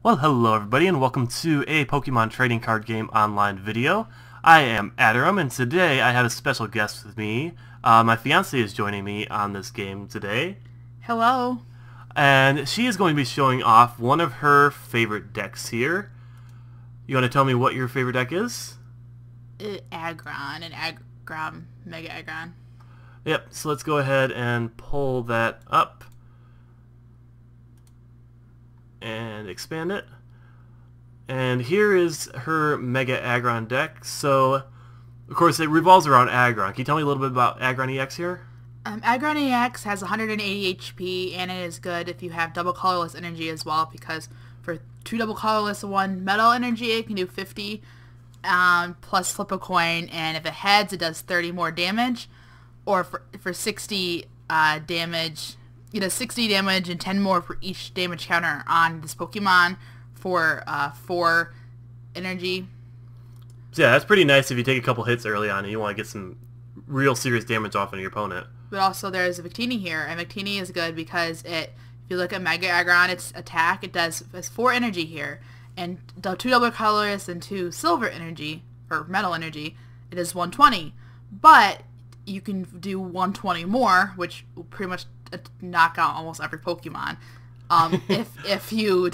Well, hello everybody, and welcome to a Pokemon trading card game online video. I am Atyrum, and today I have a special guest with me. My fiance is joining me on this game today. Hello. And she is going to be showing off one of her favorite decks here. You want to tell me what your favorite deck is? Aggron and Aggron, Mega Aggron. Yep, so let's go ahead and pull that up and expand it. And here is her Mega Aggron deck. So, of course, it revolves around Aggron. Can you tell me a little bit about Aggron EX here? Aggron EX has 180 HP, and it is good if you have double colorless energy as well, because for 2 double colorless and 1 metal energy, it can do 50 plus flip a coin, and if it heads, it does 30 more damage. Or for 60 damage, it does 60 damage and 10 more for each damage counter on this Pokemon for 4 energy. So yeah, that's pretty nice if you take a couple hits early on and you want to get some real serious damage off of your opponent. But also there's a Victini here, and Victini is good because if you look at Mega Aggron, its attack, it has 4 energy here, and 2 double colorless and 2 silver energy, or metal energy, it is 120. But you can do 120 more, which will pretty much knock out almost every Pokemon. If you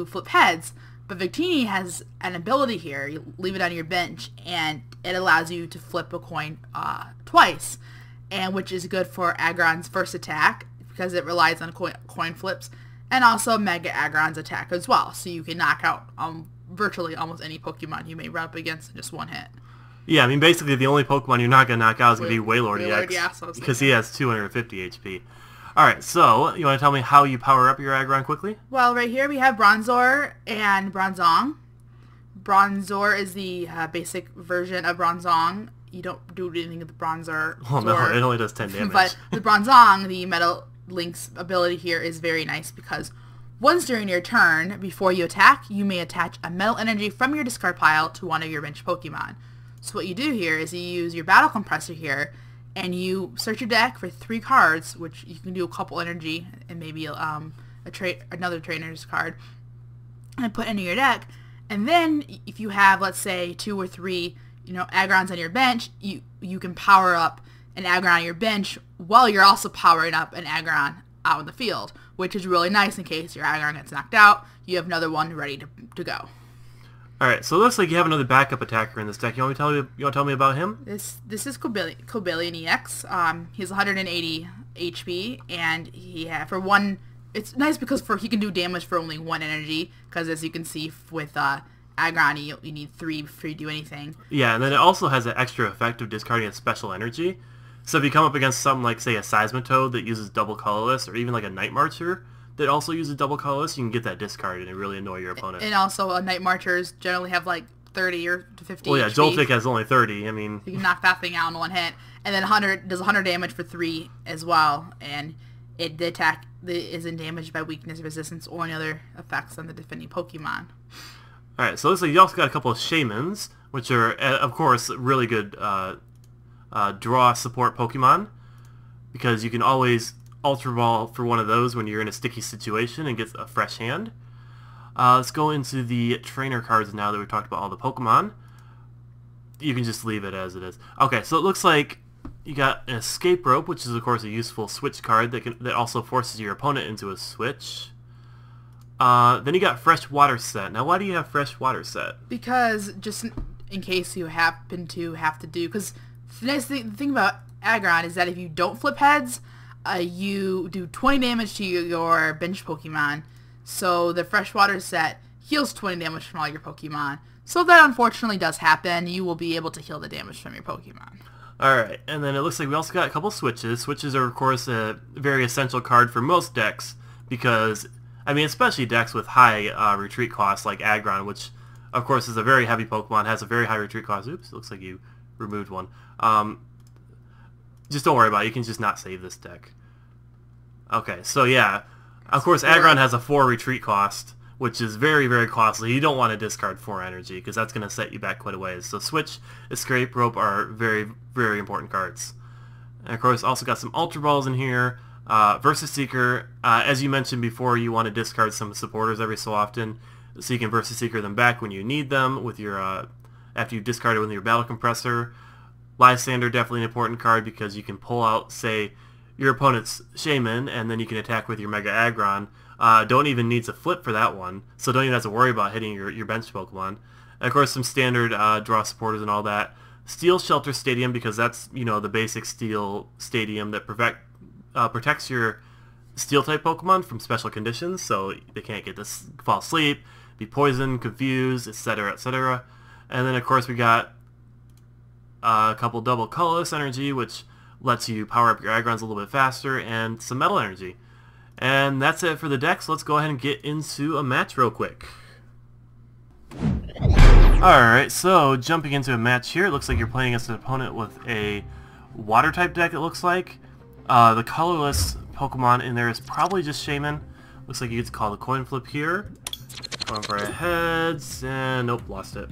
flip heads. But Victini has an ability here. You leave it on your bench, and it allows you to flip a coin twice, and which is good for Aggron's first attack because it relies on coin flips, and also Mega Aggron's attack as well. So you can knock out virtually almost any Pokemon you may run up against in just one hit. Yeah, I mean, basically the only Pokemon you're not going to knock out is going to be Wailord EX, yeah, so because he has 250 HP. Alright, so, you want to tell me how you power up your Aggron quickly? Well, right here we have Bronzor and Bronzong. Bronzor is the basic version of Bronzong. You don't do anything with the Bronzor. Oh no, it only does 10 damage. But the Bronzong, the Metal Link's ability here is very nice because once during your turn, before you attack, you may attach a metal energy from your discard pile to one of your bench Pokemon. So what you do here is you use your Battle Compressor here, and you search your deck for 3 cards, which you can do a couple energy and maybe another trainer's card, and put into your deck. And then if you have, let's say, 2 or 3, Aggrons on your bench, you can power up an Aggron on your bench while you're also powering up an Aggron out in the field, which is really nice in case your Aggron gets knocked out. You have another one ready to go. Alright, so it looks like you have another backup attacker in this deck. You want to tell me about him? This is Cobalion EX. He's 180 HP, and it's nice because he can do damage for only 1 energy, because as you can see with Aggron, you need 3 before you do anything. Yeah, and then it also has an extra effect of discarding a special energy. So if you come up against something like, say, a Seismitoad that uses double colorless, or even like a Night Marcher that also uses double colorless, you can get that discarded and really annoy your opponent. And also, Night Marchers generally have like 30 or 50 Well, yeah, HP. Joltik has only 30. I mean, you can knock that thing out in 1 hit, and then does 100 damage for 3 as well. And the attack isn't damaged by weakness, resistance, or any other effects on the defending Pokemon. All right, so it looks like you also got a couple of Shamans, which are, of course, really good draw support Pokemon, because you can always Ultra Ball for one of those when you're in a sticky situation and get a fresh hand. Let's go into the trainer cards now that we've talked about all the Pokemon. You can just leave it as it is. Okay, so it looks like you got an Escape Rope, which is of course a useful switch card that also forces your opponent into a switch. Then you got Fresh Water Set. Now, why do you have Fresh Water Set? Because just in case you happen to have to do, because the thing about Aggron is that if you don't flip heads, you do 20 damage to your bench Pokemon, so the Freshwater set heals 20 damage from all your Pokemon. So that unfortunately does happen. You will be able to heal the damage from your Pokemon. Alright, and then it looks like we also got a couple switches. Switches are, of course, a very essential card for most decks, because, I mean, especially decks with high retreat costs like Aggron, which, of course, is a very heavy Pokemon, has a very high retreat cost. Oops, it looks like you removed one. Just don't worry about it. You can just not save this deck. Okay, so yeah. Of course, Aggron has a 4 retreat cost, which is very, very costly. You don't want to discard 4 energy, because that's going to set you back quite a ways. So Switch, Escape Rope are very, very important cards. And of course, also got some Ultra Balls in here. Versus Seeker, as you mentioned before, you want to discard some supporters every so often, so you can Versus Seeker them back when you need them with your after you've discarded with your Battle Compressor. Lysander, definitely an important card because you can pull out, say, your opponent's Shaman, and then you can attack with your Mega Aggron. Don't even need to flip for that one, so don't even have to worry about hitting your bench Pokemon. And of course, some standard draw supporters and all that. Steel Shelter Stadium, because that's, you know, the basic Steel Stadium that protects your Steel-type Pokemon from special conditions, so they can't get this fall asleep, be poisoned, confused, etc., etc. And then, of course, we got a couple double colorless energy, which lets you power up your Aggrons a little bit faster, and some metal energy. And that's it for the deck, so let's go ahead and get into a match real quick. Alright, so jumping into a match here, it looks like you're playing against an opponent with a Water-type deck, it looks like. The colorless Pokemon in there is probably just Shaman. Looks like you get to call the coin flip here. Going for a heads, and nope, lost it.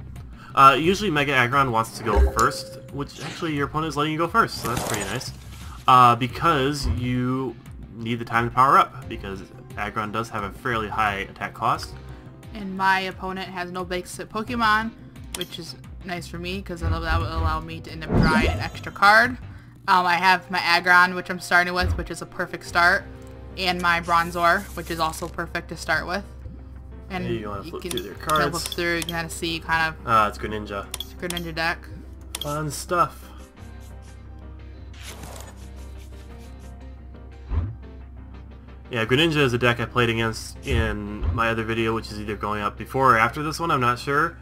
Usually Mega Aggron wants to go first, which actually your opponent is letting you go first, so that's pretty nice. Because you need the time to power up, because Aggron does have a fairly high attack cost. And my opponent has no basic Pokemon, which is nice for me, because that will allow me to end up drawing an extra card. I have my Aggron, which I'm starting with, which is a perfect start, and my Bronzor, which is also perfect to start with. And you want to flip through their cards. Flip through, you kind of see kind of... it's Greninja. It's a Greninja deck. Fun stuff. Yeah, Greninja is a deck I played against in my other video, which is either going up before or after this one, I'm not sure.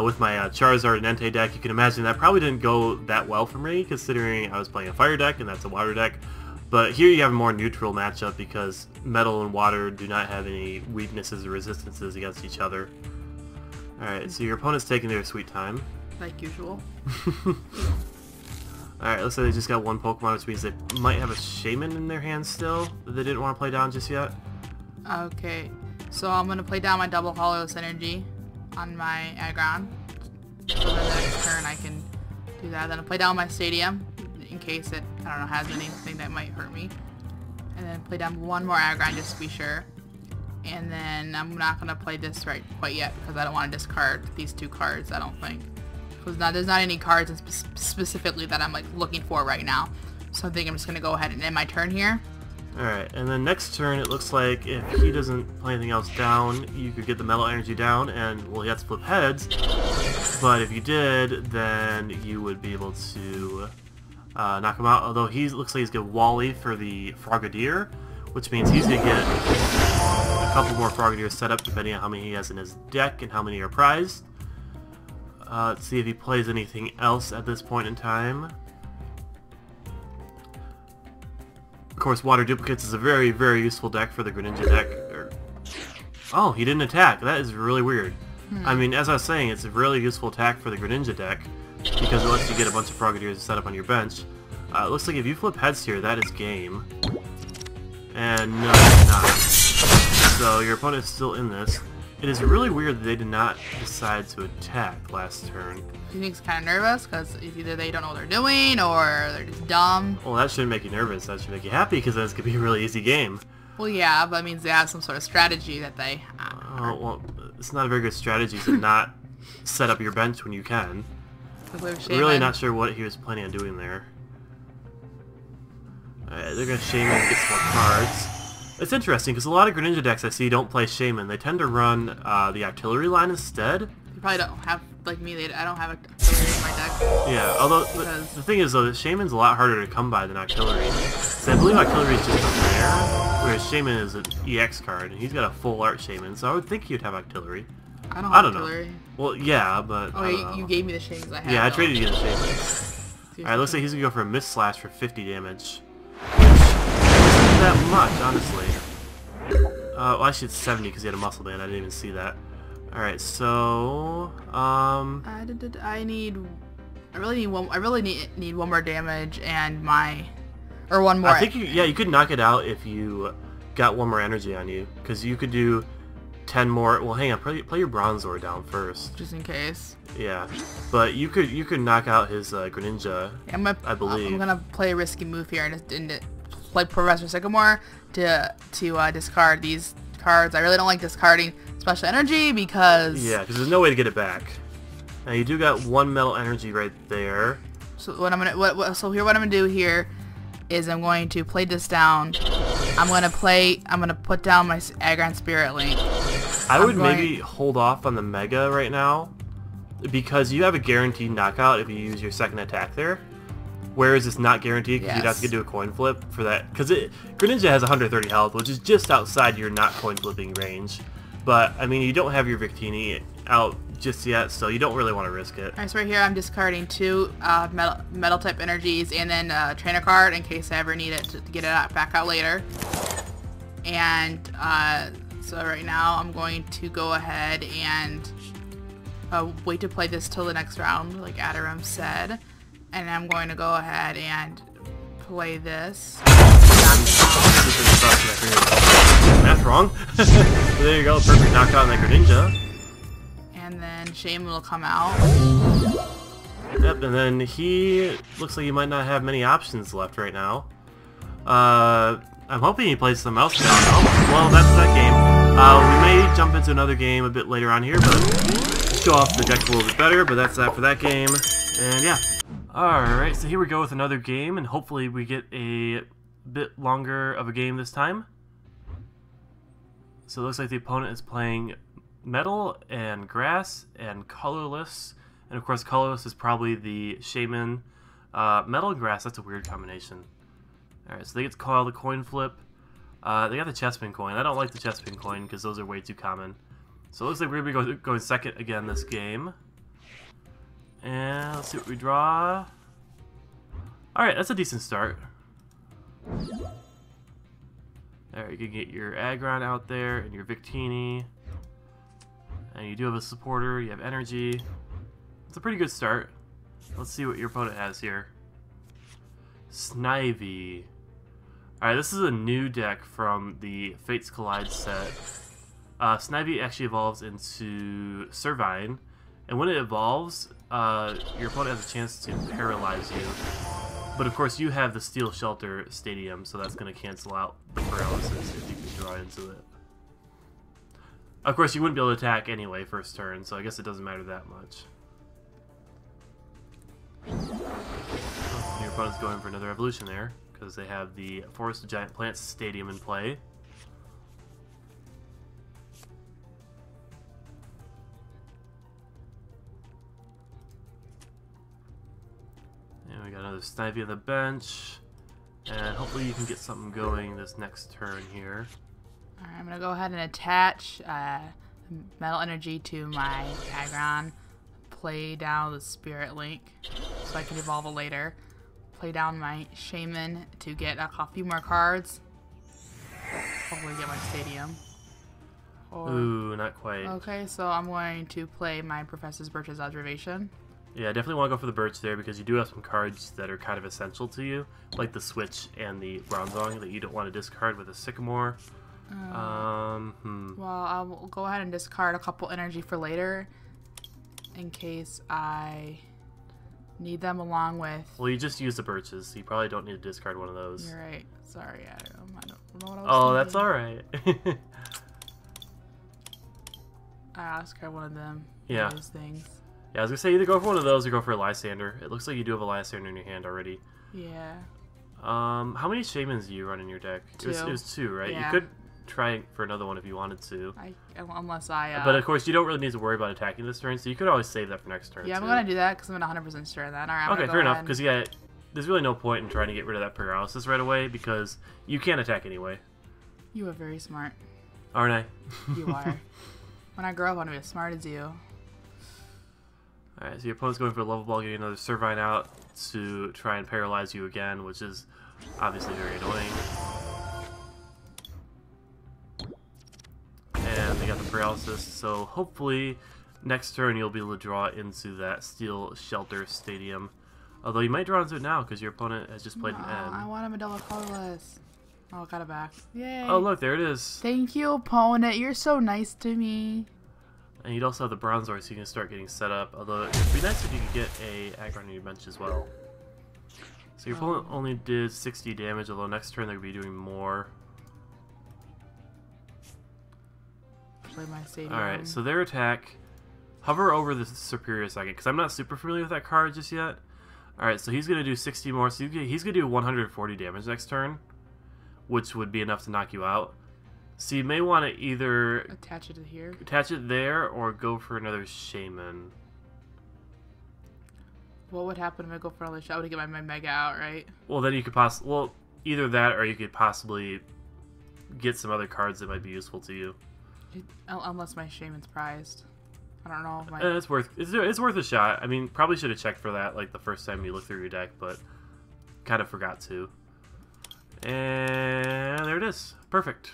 With my Charizard and Entei deck, you can imagine that probably didn't go that well for me, considering I was playing a fire deck, and that's a water deck. But here you have a more neutral matchup, because metal and water do not have any weaknesses or resistances against each other. Alright, so your opponent's taking their sweet time. Like usual. Alright, looks like they just got one Pokemon, which means they might have a Shaman in their hands still that they didn't want to play down just yet. Okay, so I'm going to play down my double colorless energy on my Aggron. So the next turn I can do that. Then I'll play down my Stadium in case it, I don't know, has anything that might hurt me. And then play down one more Aggron just to be sure. And then I'm not going to play this right quite yet because I don't want to discard these two cards, I don't think. Because there's not any cards specifically that I'm like looking for right now. So I think I'm just going to go ahead and end my turn here. Alright, and then next turn it looks like if he doesn't play anything else down, you could get the metal energy down and, well, he has to flip heads. But if you did, then you would be able to knock him out. Although he looks like he's going to Wally for the Frogadier, which means he's going to get a couple more Frogadiers set up depending on how many he has in his deck and how many are prized. Let's see if he plays anything else at this point in time. Of course, Water Duplicates is a very, very useful deck for the Greninja deck. Oh, he didn't attack. That is really weird. I mean, as I was saying, it's a really useful attack for the Greninja deck because it lets you get a bunch of Frogadiers to set up on your bench. It looks like if you flip heads here, that is game. And no, it's not. So your opponent's still in this. It is really weird that they did not decide to attack last turn. You think it's kind of nervous because either they don't know what they're doing or they're just dumb. Well, that shouldn't make you nervous. That should make you happy because then it's going to be a really easy game. Well, yeah, but it means they have some sort of strategy that they... well, it's not a very good strategy to not set up your bench when you can. I'm really not sure what he was planning on doing there. Alright, they're going to Shaman and get some more cards. It's interesting because a lot of Greninja decks I see don't play Shaman. They tend to run the Artillery line instead. You probably don't have, like me, I don't have Artillery in my deck. Yeah, although the thing is though, Shaman's a lot harder to come by than Artillery. So I believe Artillery is just a rare, whereas Shaman is an EX card, and he's got a full art Shaman, so I would think he'd have Artillery. I don't have Artillery. Know. Well, yeah, but oh, you gave me the Shamans I had. Yeah, I traded you the Shamans. Alright, looks like he's going to go for a Mist Slash for 50 damage. Isn't that much, honestly. Well, actually it's 70 because he had a Muscle Band. I didn't even see that. Alright, so... I really need one more damage and my... Or one more... I think you could knock it out if you got one more energy on you. Because you could do 10 more... Well, hang on. Play your Bronzor down first. Just in case. Yeah. But you could knock out his Greninja, I believe. I'm gonna play a risky move here and just play Professor Sycamore to discard these cards. I really don't like discarding special energy because... Yeah, because there's no way to get it back. Now you do got 1 metal energy right there. So what I'm gonna do here is I'm going to play this down. I'm gonna put down my Aggron Spirit Link. I would maybe hold off on the Mega right now, because you have a guaranteed knockout if you use your second attack there. Whereas it's not guaranteed because you'd have to do a coin flip for that. Because Greninja has 130 health, which is just outside your not coin flipping range. But, I mean, you don't have your Victini out just yet, so you don't really want to risk it. Alright, so right here I'm discarding 2 metal type energies and then a trainer card in case I ever need it to get it back out later. And so right now I'm going to go ahead and wait to play this till the next round, like Atyrum said. And I'm going to go ahead and play this. Math wrong. So there you go, perfect knockout on that Greninja. And then Shaman will come out. Yep, and then he looks like he might not have many options left right now. I'm hoping he plays something else now. Oh, well, that's that game. We may jump into another game a bit later on here, but show off the deck a little bit better, but that's that for that game. And yeah. Alright, so here we go with another game, and hopefully we get a bit longer of a game this time. So it looks like the opponent is playing Metal and Grass and Colorless. And of course Colorless is probably the Shaman. Metal and Grass, that's a weird combination. Alright, so they get to call the coin flip. They got the Chespin coin. I don't like the Chespin coin because those are way too common. So it looks like we're going to be going second again this game. And let's see what we draw. Alright, that's a decent start. Alright, you can get your Aggron out there and your Victini. And you do have a supporter, you have energy. It's a pretty good start. Let's see what your opponent has here. Snivy. Alright, this is a new deck from the Fates Collide set. Snivy actually evolves into Servine. And when it evolves, your opponent has a chance to paralyze you. But of course you have the Steel Shelter Stadium, so that's going to cancel out the paralysis if you can draw into it. Of course you wouldn't be able to attack anyway first turn, so I guess it doesn't matter that much. Oh, your opponent's going for another evolution there, because they have the Forest of Giant Plants Stadium in play. And we got another Snivy on the bench. And hopefully you can get something going this next turn here. Alright, I'm going to go ahead and attach Metal Energy to my Aggron. Play down the Spirit Link so I can evolve it later. Play down my Shaman to get a few more cards. Hopefully get my Stadium. Ooh, not quite. Okay, so I'm going to play my Professor's Birch's Observation. Yeah, I definitely want to go for the Birch there because you do have some cards that are kind of essential to you, like the Switch and the Bronzong that you don't want to discard with a Sycamore. Well, I'll go ahead and discard a couple energy for later in case I need them along with... Well, you just use the Birches, so you probably don't need to discard one of those. You're right. Sorry, Adam. I don't know what I was Oh, thinking. that's alright. I'll discard one of them. Yeah. Those things. Yeah, I was going to say either go for one of those or go for a Lysander. It looks like you do have a Lysander in your hand already. Yeah. How many Shamans do you run in your deck? 2. It was 2, right? Yeah. You could try for another one if you wanted to. Unless I... But of course, you don't really need to worry about attacking this turn, so you could always save that for next turn. Yeah, I'm too. going to do that because I'm not 100% sure of that. All right, Okay, fair enough, because yeah, there's really no point in trying to get rid of that paralysis right away because you can't attack anyway. You are very smart. Aren't I? You are. When I grow up, I want to be as smart as you. Alright, so your opponent's going for a level ball, getting another Servine out to try and paralyze you again, which is obviously very annoying. And they got the paralysis, so hopefully next turn you'll be able to draw into that Steel Shelter Stadium. Although you might draw into it now because your opponent has just played an N. I want him a double colorless. Oh, got it back. Yay. Oh look, there it is. Thank you, opponent. You're so nice to me. And you'd also have the Bronzor, so you can start getting set up. Although it'd be nice if you could get a Aggron on your bench as well. So your opponent only did 60 damage, although next turn they're going to be doing more. Play my stadium. Alright, so their attack... Hover over the Superior a second, because I'm not super familiar with that card just yet. Alright, so he's going to do 60 more, so he's going to do 140 damage next turn, which would be enough to knock you out. So you may want to either... Attach it to here. Attach it there, or go for another Shaman. What would happen if I go for another shot? I would get my Mega out, right? Well, then you could possibly... Well, either that, or you could possibly get some other cards that might be useful to you. Unless my Shaman's prized. I don't know. It's worth a shot. I mean, probably should have checked for that like the first time you looked through your deck, but kind of forgot to. And there it is. Perfect.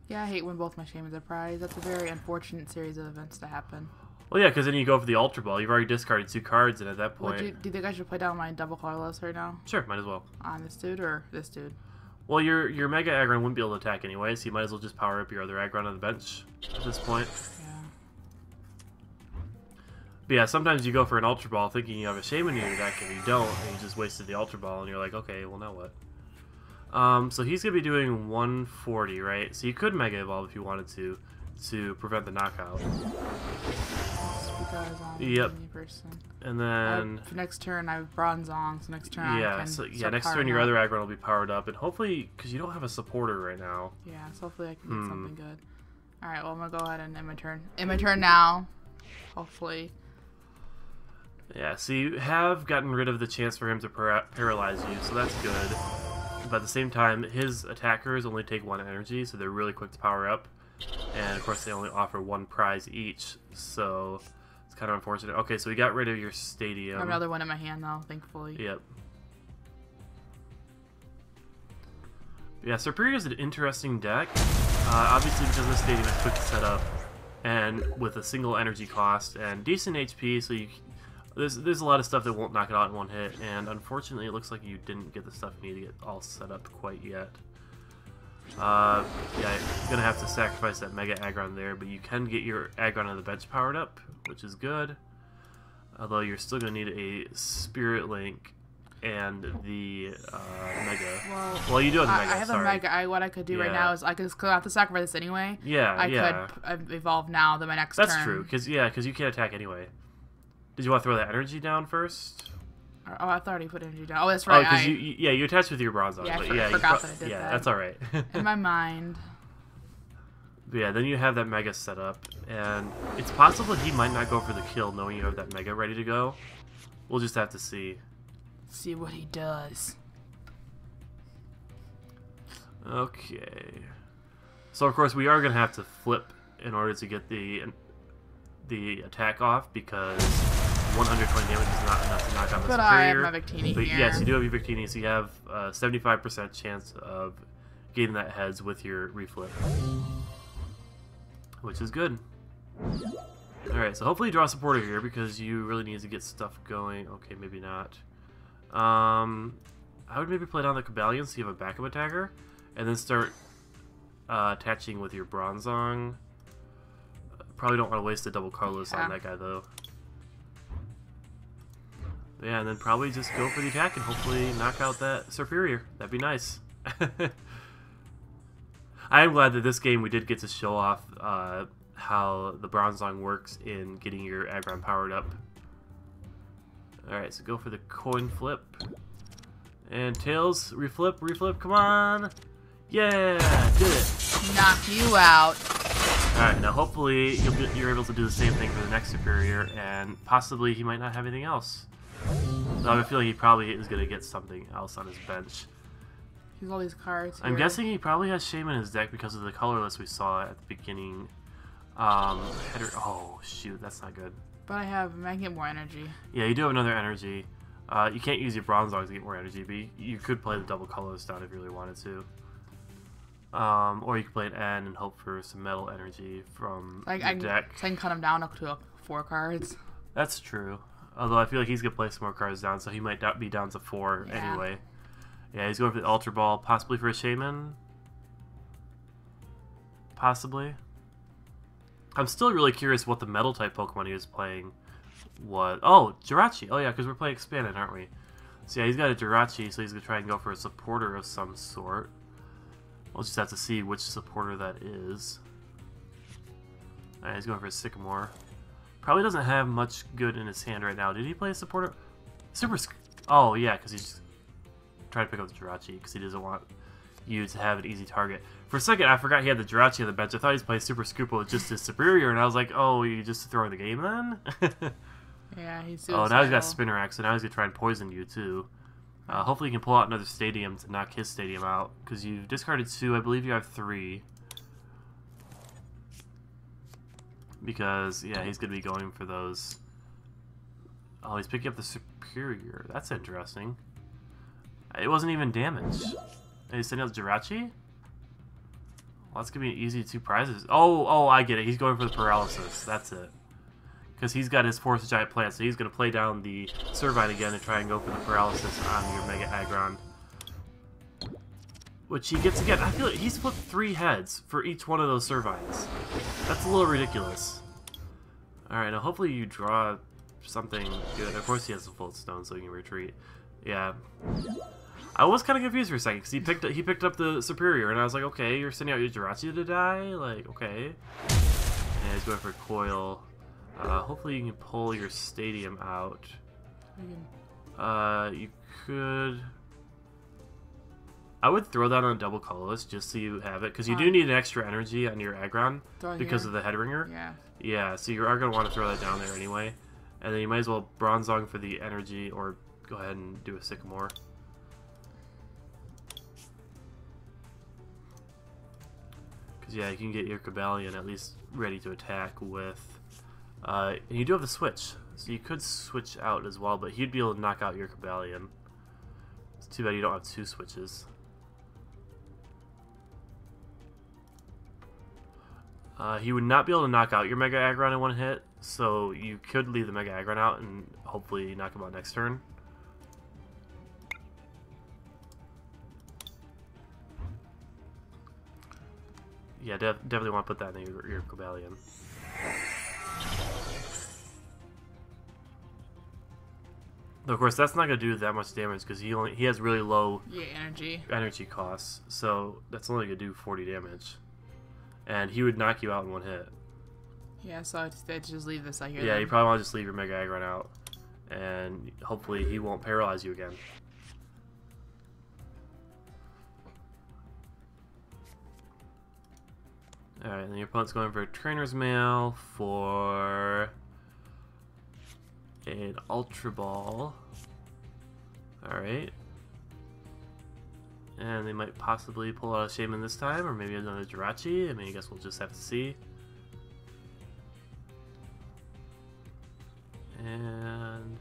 Yeah, I hate when both my Shamans are prized. That's a very unfortunate series of events to happen. Well, yeah, because then you go for the Ultra Ball. You've already discarded 2 cards, and at that point... Do you think I should play down my double colorless right now? Sure, might as well. On this dude or this dude? Well, your Mega Aggron wouldn't be able to attack anyway, so you might as well just power up your other Aggron on the bench at this point. Yeah. But yeah, sometimes you go for an Ultra Ball thinking you have a Shaman in your deck, and you don't, and you just wasted the Ultra Ball, and you're like, okay, well, now what? So he's going to be doing 140, right? So you could Mega Evolve if you wanted to prevent the knockout. Because I'm yep. a person. And then... For next turn, I have Bronzong, so next turn yeah, I can start next turn your up. other Aggron will be powered up, and hopefully, because you don't have a supporter right now. Yeah, so hopefully I can get something good. Alright, well, I'm going to go ahead and end my turn. End my turn now. Hopefully. Yeah, so you have gotten rid of the chance for him to paralyze you, so that's good. But at the same time, his attackers only take 1 energy, so they're really quick to power up. And of course, they only offer 1 prize each, so it's kind of unfortunate. Okay, so we got rid of your stadium. I have another one in my hand, though, thankfully. Yep. Yeah, Superior is an interesting deck. Obviously, because the stadium is quick to set up, and with a single energy cost and decent HP, so there's a lot of stuff that won't knock it out in 1 hit. And unfortunately, it looks like you didn't get the stuff you need to get all set up quite yet. Yeah, you're gonna have to sacrifice that Mega Aggron there, but you can get your Aggron on the bench powered up, which is good. Although you're still gonna need a Spirit Link and the Mega. Well, you do have the Mega. I have a Mega. What I could do right now is I could have to sacrifice this anyway. Yeah, I could evolve now. Then my next turn. That's true, because you can't attack anyway. Did you want to throw that energy down first? Oh, I thought I already put energy down. Oh, that's right. Oh, because you attached with your Bronzong. Yeah, but I forgot that I did that. Yeah, that's all right. In my mind. But yeah, then you have that Mega set up, and it's possible he might not go for the kill knowing you have that Mega ready to go. We'll just have to see. See what he does. Okay. So of course we are going to have to flip in order to get the attack off, because 120 damage is not enough to knock out the Superior. But I have my Victini but here. yes, you do have your Victini, so you have a 75% chance of getting that heads with your reflip, which is good. Alright, so hopefully you draw a supporter here, because you really need to get stuff going. Okay, maybe not. I would maybe play down the Cobalion so you have a backup attacker, and then start attaching with your Bronzong. Probably don't want to waste a double colorless on that guy, though. Yeah, and then probably just go for the attack and hopefully knock out that Superior. That'd be nice. I am glad that this game we did get to show off how the Bronzong works in getting your Aggron powered up. Alright, so go for the coin flip. And Tails, reflip, come on! Yeah, did it! Knock you out! Alright, now hopefully you're able to do the same thing for the next Superior, and possibly he might not have anything else. So I have a feeling he probably is going to get something else on his bench. He's all these cards here. I'm guessing he probably has Shaman in his deck because of the colorless we saw at the beginning. Oh, shoot, that's not good. But I can get more energy. Yeah, you do have another energy. You can't use your Bronzong to get more energy, but you could play the double colorless down if you really wanted to. Or you could play an N and hope for some metal energy from your deck. So I can cut him down to 4 cards. That's true. Although I feel like he's going to play some more cards down, so he might be down to 4 anyway. Yeah, he's going for the Ultra Ball, possibly for a Shaman. Possibly. I'm still really curious what the Metal-type Pokemon he was playing was. Oh, Jirachi. Oh yeah, because we're playing Expanded, aren't we? So yeah, he's got a Jirachi, so he's going to try and go for a supporter of some sort. We'll just have to see which supporter that is. Alright, he's going for a Sycamore. Probably doesn't have much good in his hand right now. Did he play a supporter? Oh, yeah, because he's trying to pick up the Jirachi, because he doesn't want you to have an easy target. For a second, I forgot he had the Jirachi on the bench. I thought he was playing Super Scoopa with just his Superior, and I was like, oh, you just throwing the game then? Yeah, he's suicidal. Oh, now he's got Spinnerack, so now he's going to try and poison you, too. Hopefully you can pull out another Stadium to knock his Stadium out, because you've discarded 2. I believe you have 3. Because, yeah, he's going to be going for those. Oh, he's picking up the Superior. That's interesting. It wasn't even damaged. And he's sending out Jirachi? Well, that's going to be an easy 2 prizes. Oh, I get it. He's going for the Paralysis. That's it. Because he's got his Force Giant Plant, so he's going to play down the Servine again and try and go for the Paralysis on your Mega Aggron. Which he gets again. I feel like he's flipped 3 heads for each one of those Servines. That's a little ridiculous. Alright, now hopefully you draw something good. Of course he has a Full Stone, so he can retreat. Yeah. I was kind of confused for a second, because he picked up the Superior, and I was like, okay, you're sending out your Jirachi to die? Like, okay. And he's going for Coil. Hopefully you can pull your Stadium out. You could... I would throw that on a double colorless just so you have it, because you do need an extra energy on your Aggron because of the Headringer. Yeah. Yeah, so you are going to want to throw that down there anyway. And then you might as well Bronzong for the energy, or go ahead and do a Sycamore. Because, yeah, you can get your Cobalion at least ready to attack with... and you do have the switch, so you could switch out as well, but he'd be able to knock out your Cobalion. It's too bad you don't have 2 switches. He would not be able to knock out your Mega Aggron in 1 hit, so you could leave the Mega Aggron out and hopefully knock him out next turn. Yeah, definitely want to put that in your Cobalion. Though, of course, that's not going to do that much damage because he has really low energy costs, so that's only going to do 40 damage. And he would knock you out in 1 hit. Yeah, so I'd just leave this out here. Yeah, you probably want to just leave your Mega Aggron out, and hopefully he won't paralyze you again. Alright, and then your opponent's going for a Trainer's Mail for an Ultra Ball. Alright. And they might possibly pull out a Shaman this time, or maybe another Jirachi. I mean, I guess we'll just have to see. And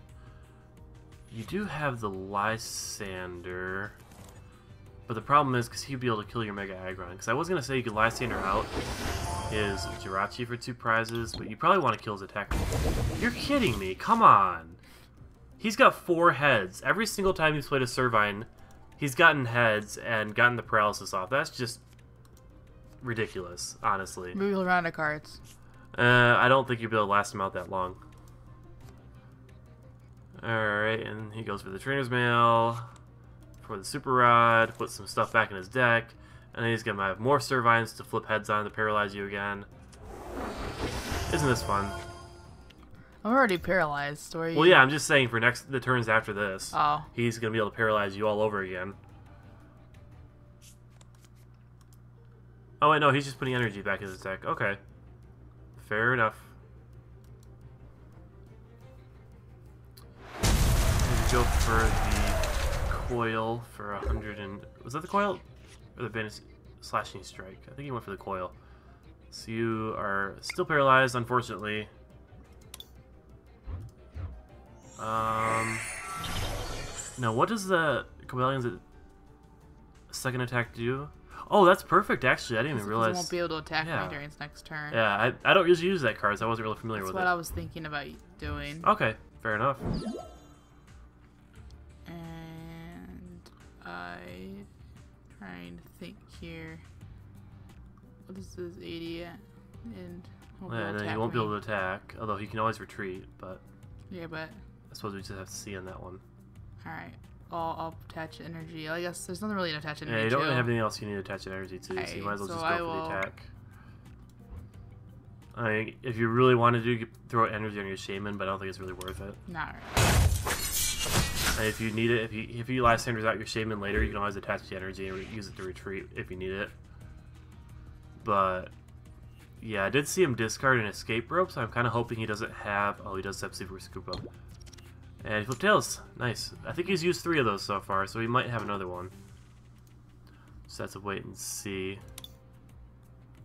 you do have the Lysander, but the problem is because he'd be able to kill your Mega Aggron. Because I was going to say you could Lysander out his Jirachi for 2 prizes, but you probably want to kill his attack. You're kidding me, come on! He's got 4 heads. Every single time he's played a Servine, he's gotten heads and gotten the paralysis off. That's just ridiculous, honestly. Move around the cards. I don't think you'll be able to last him out that long. Alright, and he goes for the Trainer's Mail, for the Super Rod, put some stuff back in his deck, and then he's going to have more Servines to flip heads on to paralyze you again. Isn't this fun? I'm already paralyzed. Well, yeah, I'm just saying for the turns after this, oh, he's going to be able to paralyze you all over again. Oh, wait, no, he's just putting energy back in his deck. Okay. Fair enough. Go for the Coil for 100 and... Was that the Coil? Or the Banish Slashing Strike? I think he went for the Coil. So you are still paralyzed, unfortunately. No, what does the Cobalion's second attack do? Oh, that's perfect, actually. I didn't even realize. He won't be able to attack me during his next turn. Yeah, I don't usually use that card, so I wasn't really familiar with it. That's what I was thinking about doing. Okay, fair enough. And I'm trying to think here. What is this 80 at? And then he won't be able to attack, although he can always retreat, but... Yeah, but... I suppose we just have to see on that one. Alright. I'll attach energy. I guess there's nothing really to attach energy Yeah, you don't to. really have anything else you need to attach energy to, Okay, so you might as well so just I go for will- the attack. I mean, if you really wanted to, you could throw energy on your shaman, but I don't think it's really worth it. Nah. And if you need it, if you Lysanders out your shaman later, you can always attach the energy and use it to retreat if you need it. But yeah, I did see him discard an escape rope, so I'm kind of hoping he doesn't have. Oh, he does have super scoop up. And he flipped tails. Nice. I think he's used 3 of those so far, so he might have another one. So that's a wait and see.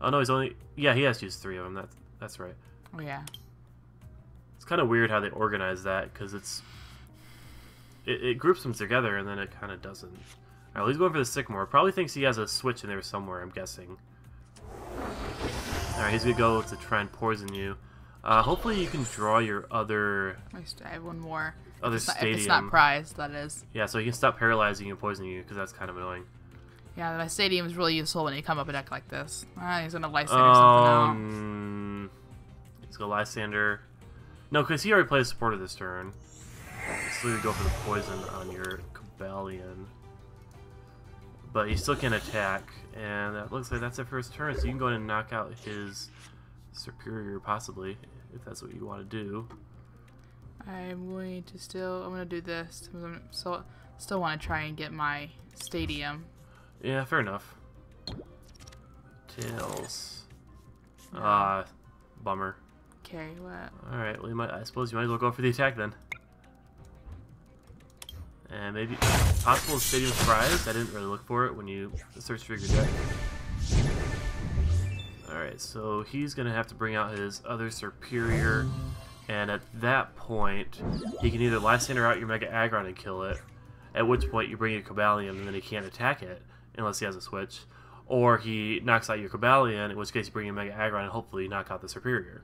Oh no, he's only. Yeah, he has used 3 of them. That's right. Oh yeah. It's kind of weird how they organize that, because it groups them together and then it kind of doesn't. Alright, he's going for the Sycamore. Probably thinks he has a switch in there somewhere, I'm guessing. Alright, he's going to go to try and poison you. Hopefully you can draw your other... I have one more. Other If stadium. it's not prized, that is. Yeah, so he can stop paralyzing you and poisoning you, because that's kind of annoying. Yeah, my stadium is really useful when you come up a deck like this. He's gonna Lysander something out. He's going to Lysander. No, because he already played supporter this turn. So we go for the poison on your Cobalion. But he still can attack, and that looks like that's it for his turn, so you can go ahead and knock out his Superior, possibly, if that's what you want to do. I'm going to do this. So, still want to try and get my stadium. Yeah, fair enough. Tails. Bummer. Okay, what? Alright, well, I suppose you might as well go for the attack then. And maybe possible stadium prize. I didn't really look for it when you searched for your deck. Alright, so he's going to have to bring out his other Superior. And at that point, he can either Lysander out your Mega Aggron and kill it, at which point you bring your Cobalion and then he can't attack it unless he has a switch. Or he knocks out your Cobalion, in which case you bring your Mega Aggron and hopefully knock out the Superior.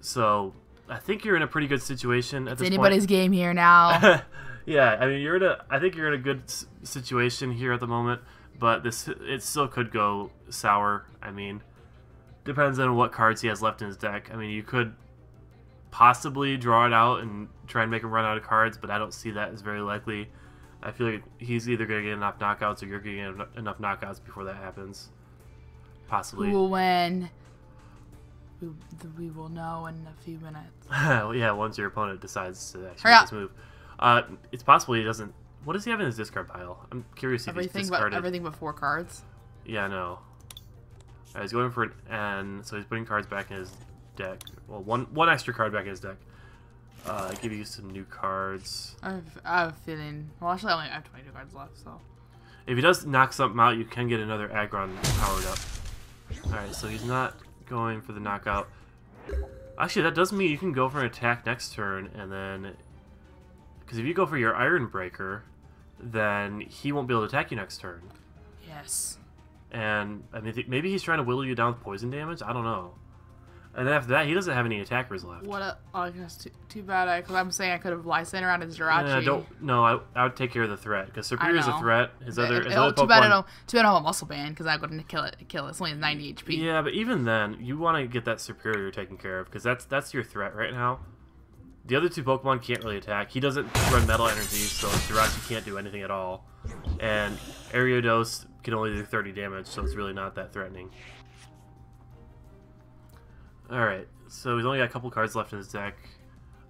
So I think you're in a pretty good situation at this point. It's anybody's game here now. Yeah, I mean I think you're in a good situation here at the moment, but it still could go sour. I mean, depends on what cards he has left in his deck. I mean, you could possibly draw it out and try and make him run out of cards, but I don't see that as very likely. I feel like he's either going to get enough knockouts or you're going to get enough knockouts before that happens. Possibly. Who will win? We will know in a few minutes. Well, yeah, once your opponent decides to actually Hurry make up. this move. It's possible he doesn't... What does he have in his discard pile? I'm curious if he's discarded. Everything but 4 cards. Yeah, I know. Alright, he's going for an N, so he's putting cards back in his deck. Well, one extra card back in his deck. Give you some new cards. I have a feeling... Well, actually, I only have 22 cards left, so... If he does knock something out, you can get another Aggron powered up. Alright, so he's not going for the knockout. Actually, that does mean you can go for an attack next turn, and then... Because if you go for your Iron Breaker, then he won't be able to attack you next turn. Yes. And, I mean, maybe he's trying to whittle you down with poison damage? I don't know. And then after that, he doesn't have any attackers left. What a... Oh, I guess too bad, because I'm saying I could have Lysander around his Jirachi. I would take care of the threat, because Superior's a threat. His other Too Pokemon... bad I don't have a Muscle Band, because I wouldn't kill it. It's only 90 HP. Yeah, but even then, you want to get that Superior taken care of, because that's your threat right now. The other 2 Pokemon can't really attack. He doesn't run Metal Energy, so Jirachi can't do anything at all. And Ariados can only do 30 damage, so it's really not that threatening. Alright, so he's only got a couple cards left in his deck.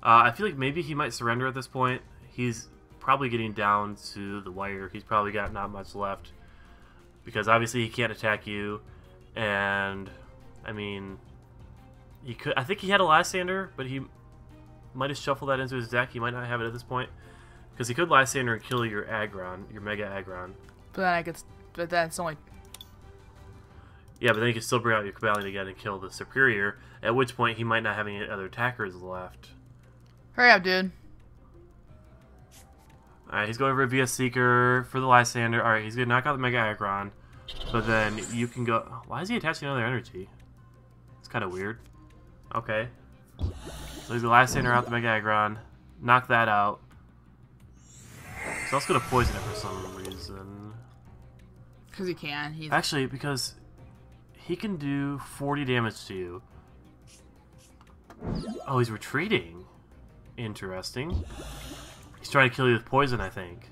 I feel like maybe he might surrender at this point. He's probably getting down to the wire. He's probably got not much left. Because obviously he can't attack you. And, I mean, he could. I think he had a Lysander, but he might have shuffled that into his deck. He might not have it at this point. Because he could Lysander and kill your Aggron, your Mega Aggron. But that's only... Yeah, but then you can still bring out your Cobalion again and kill the Superior, at which point he might not have any other attackers left. Hurry up, dude. Alright, he's going for a VS Seeker for the Lysander. Alright, he's going to knock out the Mega Aggron. But then you can go... Why is he attaching another energy? It's kind of weird. Okay. So he's the Lysander out the Mega Aggron. Knock that out. So let's go to poison it for some reason. Because he can. Actually, because he can do 40 damage to you. Oh, he's retreating. Interesting. He's trying to kill you with poison, I think.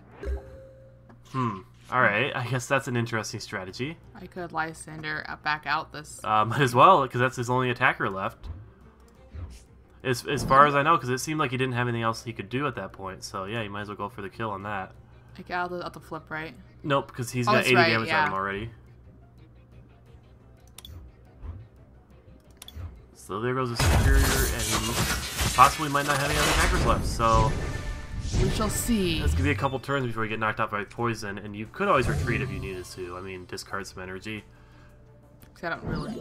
Alright, I guess that's an interesting strategy. I could Lysander back out this. Might as well, because that's his only attacker left. As far as I know, because it seemed like he didn't have anything else he could do at that point. So yeah, you might as well go for the kill on that. I got out the flip, right? Nope, because he's got 80 damage on him already. So there goes the superior, and he possibly might not have any other attackers left. So we shall see. It's gonna be a couple turns before you get knocked out by poison, and you could always retreat if you needed to. I mean, discard some energy. I don't really.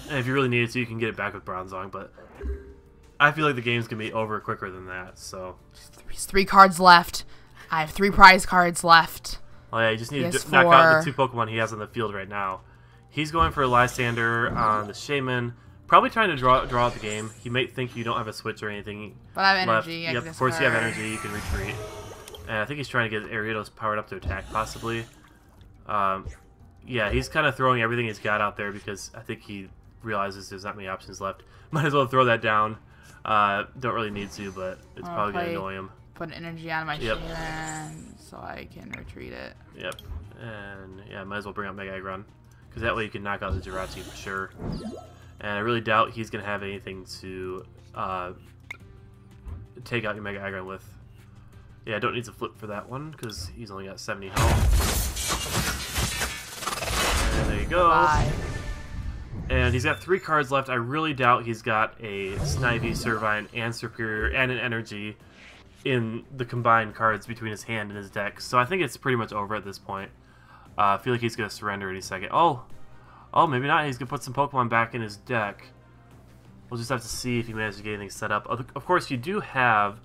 And if you really needed to, you can get it back with Bronzong, but I feel like the game's gonna be over quicker than that. So there's 3 cards left. I have 3 prize cards left. Oh yeah, you just need to knock out the 2 Pokemon he has on the field right now. He's going for a Lysander on the Shaman. Probably trying to draw out the game. He might think you don't have a switch or anything. But I have left. energy. Yep, of course you have energy. You can retreat. And I think he's trying to get Ariados powered up to attack, possibly. Yeah, he's kind of throwing everything he's got out there because I think he realizes there's not many options left. Might as well throw that down. Don't really need to, but it's probably going to annoy him. Put energy on my Shaman so I can retreat it. Yep. And yeah, might as well bring up Mega Aggron, because that way you can knock out the Jirachi for sure. And I really doubt he's going to have anything to take out your Mega Aggron with. Yeah, I don't need to flip for that one, because he's only got 70 health. And there you go. Bye. And he's got 3 cards left. I really doubt he's got a Snivy, Servine, and Superior, and an Energy in the combined cards between his hand and his deck. So I think it's pretty much over at this point. I feel like he's going to surrender any second. Oh, maybe not. He's going to put some Pokemon back in his deck. We'll just have to see if he manages to get anything set up. Of course, you do have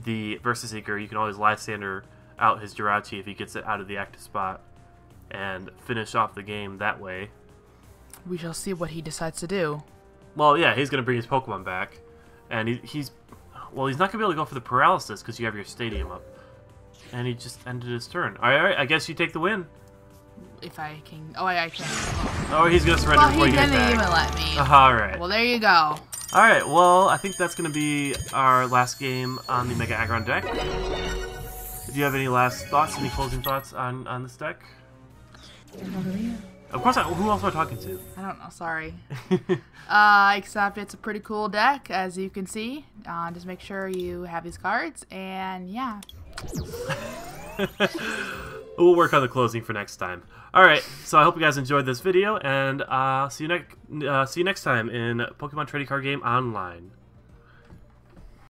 the Versus Seeker. You can always Lysander out his Jirachi if he gets it out of the active spot and finish off the game that way. We shall see what he decides to do. Well, yeah, he's going to bring his Pokemon back. And he's not going to be able to go for the Paralysis because you have your Stadium up. And he just ended his turn. Alright, I guess you take the win. If I can... Oh, I can. Oh, he's going to surrender before you get back. Well, he didn't even let me. Alright. Well, there you go. Alright, well, I think that's going to be our last game on the Mega Aggron deck. Do you have any last thoughts, any closing thoughts on this deck? Of course, who else am I talking to? I don't know, sorry. Except it's a pretty cool deck, as you can see. Just make sure you have these cards, and yeah. We'll work on the closing for next time. Alright, so I hope you guys enjoyed this video, and see you next time in Pokemon Trading Card Game Online.